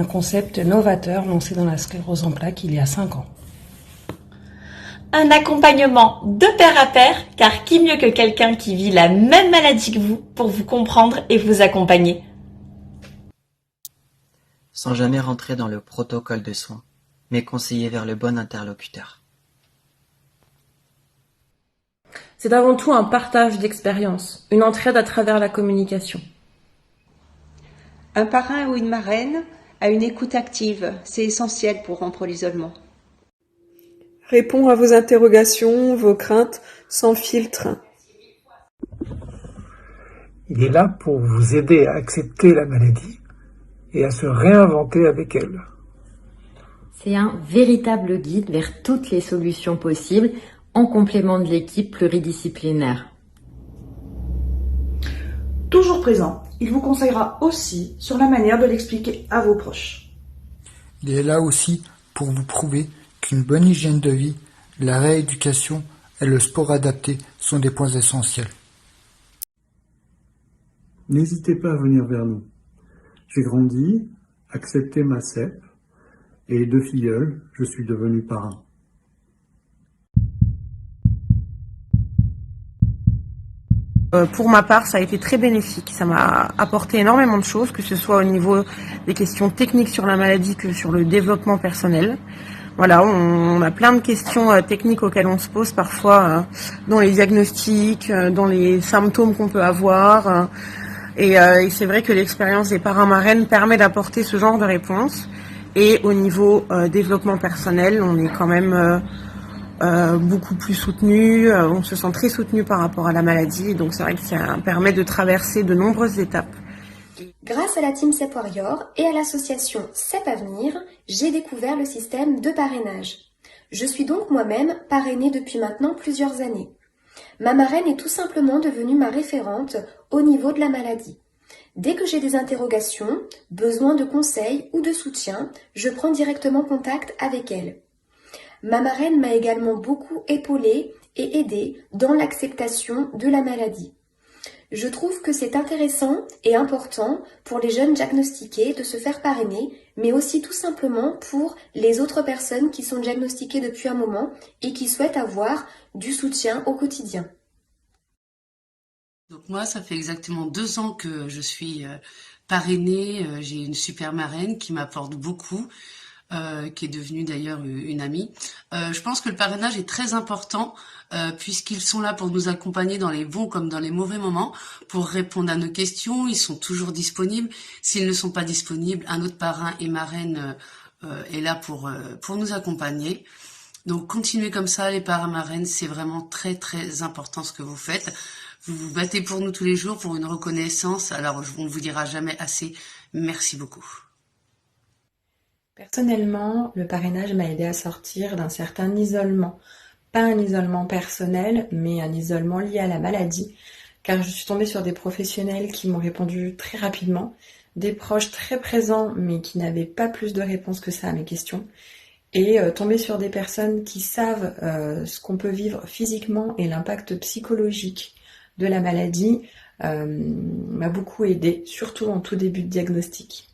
un concept novateur lancé dans la sclérose en plaques il y a 5 ans. Un accompagnement de pair à pair, car qui mieux que quelqu'un qui vit la même maladie que vous pour vous comprendre et vous accompagner. Sans jamais rentrer dans le protocole de soins, mais conseiller vers le bon interlocuteur. C'est avant tout un partage d'expériences, une entraide à travers la communication. Un parrain ou une marraine a une écoute active, c'est essentiel pour rompre l'isolement. Répond à vos interrogations, vos craintes, sans filtre. Il est là pour vous aider à accepter la maladie et à se réinventer avec elle. C'est un véritable guide vers toutes les solutions possibles en complément de l'équipe pluridisciplinaire. Toujours présent, il vous conseillera aussi sur la manière de l'expliquer à vos proches. Il est là aussi pour vous prouver qu'une bonne hygiène de vie, la rééducation et le sport adapté sont des points essentiels. N'hésitez pas à venir vers nous. J'ai grandi, accepté ma CEP, et 2 filleuls, je suis devenu parrain. Pour ma part, ça a été très bénéfique. Ça m'a apporté énormément de choses, que ce soit au niveau des questions techniques sur la maladie que sur le développement personnel. Voilà, on a plein de questions techniques auxquelles on se pose parfois dans les diagnostics, dans les symptômes qu'on peut avoir. Et c'est vrai que l'expérience des parrains-marraines permet d'apporter ce genre de réponses. Et au niveau développement personnel, on est quand même beaucoup plus soutenu, on se sent très soutenu par rapport à la maladie, donc c'est vrai que ça permet de traverser de nombreuses étapes. Grâce à la Team CEP Warrior et à l'association CEP Avenir, j'ai découvert le système de parrainage. Je suis donc moi-même parrainée depuis maintenant plusieurs années. Ma marraine est tout simplement devenue ma référente au niveau de la maladie. Dès que j'ai des interrogations, besoin de conseils ou de soutien, je prends directement contact avec elle. Ma marraine m'a également beaucoup épaulée et aidée dans l'acceptation de la maladie. Je trouve que c'est intéressant et important pour les jeunes diagnostiqués de se faire parrainer, mais aussi tout simplement pour les autres personnes qui sont diagnostiquées depuis un moment et qui souhaitent avoir du soutien au quotidien. Donc moi, ça fait exactement 2 ans que je suis parrainée. J'ai une super marraine qui m'apporte beaucoup. Qui est devenue d'ailleurs une amie. Je pense que le parrainage est très important puisqu'ils sont là pour nous accompagner dans les bons comme dans les mauvais moments, pour répondre à nos questions. Ils sont toujours disponibles. S'ils ne sont pas disponibles, un autre parrain et marraine est là pour nous accompagner. Donc continuez comme ça, les parrains marraines, c'est vraiment très très important ce que vous faites. Vous vous battez pour nous tous les jours, pour une reconnaissance. Alors on ne vous dira jamais assez. Merci beaucoup. Personnellement, le parrainage m'a aidé à sortir d'un certain isolement. Pas un isolement personnel, mais un isolement lié à la maladie, car je suis tombée sur des professionnels qui m'ont répondu très rapidement, des proches très présents, mais qui n'avaient pas plus de réponses que ça à mes questions, et tomber sur des personnes qui savent ce qu'on peut vivre physiquement et l'impact psychologique de la maladie m'a beaucoup aidée, surtout en tout début de diagnostic.